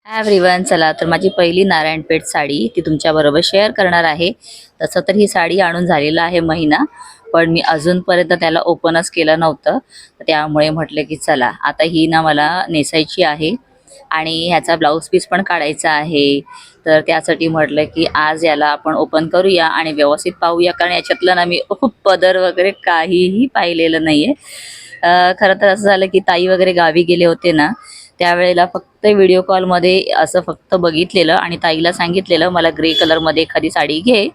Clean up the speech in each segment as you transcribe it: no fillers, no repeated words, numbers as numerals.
Everyone, चला तर माझी पहिली नारायणपेठ साडी ती तुमच्याबरोबर शेअर करणार आहे. तसं तर ही साडी आणून झालेला आहे महिना, पण मी अजूनपर्यंत त्याला ओपनच केलं नव्हतं. तर त्यामुळे म्हटलं की चला आता ही ना मला नेसायची आहे आणि ह्याचा ब्लाऊज पीस पण काढायचा आहे. तर त्यासाठी म्हटलं की आज याला आपण ओपन करूया आणि व्यवस्थित पाहूया, कारण याच्यातलं ना मी खूप पदर वगैरे काहीही पाहिलेलं नाही आहे. खरं तर असं झालं की ताई वगैरे गावी गेले होते ना, त्यावेळेला फक्त व्हिडिओ कॉलमध्ये असं फक्त बघितलेलं आणि ताईला सांगितलेलं मला ग्रे कलरमध्ये एखादी साडी घे.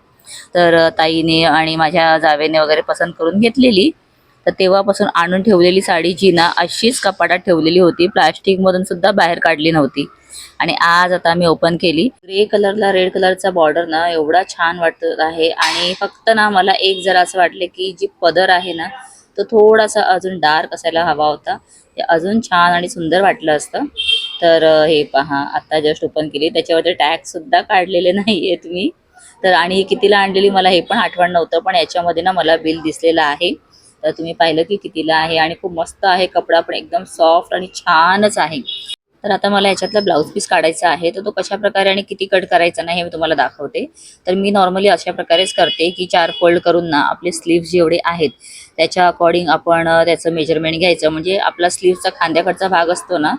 तर ताईने आणि माझ्या जावेने वगैरे पसंत करून घेतलेली. तर तेव्हापासून आणून ठेवलेली साडी जी ना अशीच कपाटात ठेवलेली होती, प्लास्टिकमधून सुद्धा बाहेर काढली नव्हती. आणि आज आता मी ओपन केली. ग्रे कलरला रेड कलरचा बॉर्डर ना एवढा छान वाटत आहे. आणि फक्त ना मला एक जरा असं वाटलं की जी पदर आहे ना तो थोडासा अजून डार्क असायला हवा होता, ते अजून छान आणि सुंदर वाटलं असतं. तर हे पहा, आता जस्ट ओपन केली, त्याच्यावरती टॅग सुद्धा काढलेले नाही आहेत मी. तर आणि कितीला आणलेली मला हे पण आठवण नव्हतं, पण याच्यामध्ये ना मला बिल दिसलेलं आहे. तर तुम्ही पाहिलं की कितीला आहे आणि खूप मस्त आहे. कपडा पण एकदम सॉफ्ट आणि छानच आहे. तर आता मला याच्यातला ब्लाऊज पीस काढायचा आहे, तर तो कशा प्रकारे आणि किती कट करायचा ना हे मी तुम्हाला दाखवते. तर मी नॉर्मली अशा प्रकारेच करते की 4 फोल्ड करून ना आपले स्लीव्स जेवढे आहेत त्याच्या अकॉर्डिंग आपण त्याचं मेजरमेंट घ्यायचं. म्हणजे आपला स्लीव्सचा खांद्याकडचा भाग असतो ना,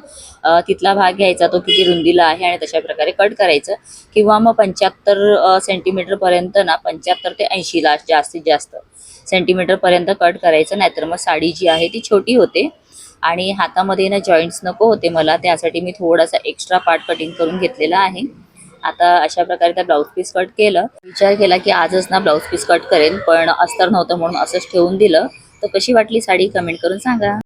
तिथला भाग घ्यायचा, तो किती रुंदीला आहे आणि तशा प्रकारे कट करायचं. किंवा मग 75 सेंटीमीटरपर्यंत ना, 75 ते 80 जास्तीत जास्त सेंटीमीटरपर्यंत कट करायचं. नाहीतर मग साडी जी आहे ती छोटी होते आणि हातामध्ये ना जॉईंट्स नको होते मला, त्यासाठी मी थोडासा एक्स्ट्रा पार्ट कटिंग करून घेतलेला आहे. आता अशा प्रकारे त्या ब्लाऊज पीस कट केलं. विचार केला की आजच ना ब्लाऊज पीस कट करेन, पण अस्तर नव्हतं म्हणून असंच ठेवून दिलं. तर कशी वाटली साडी कमेंट करून सांगा.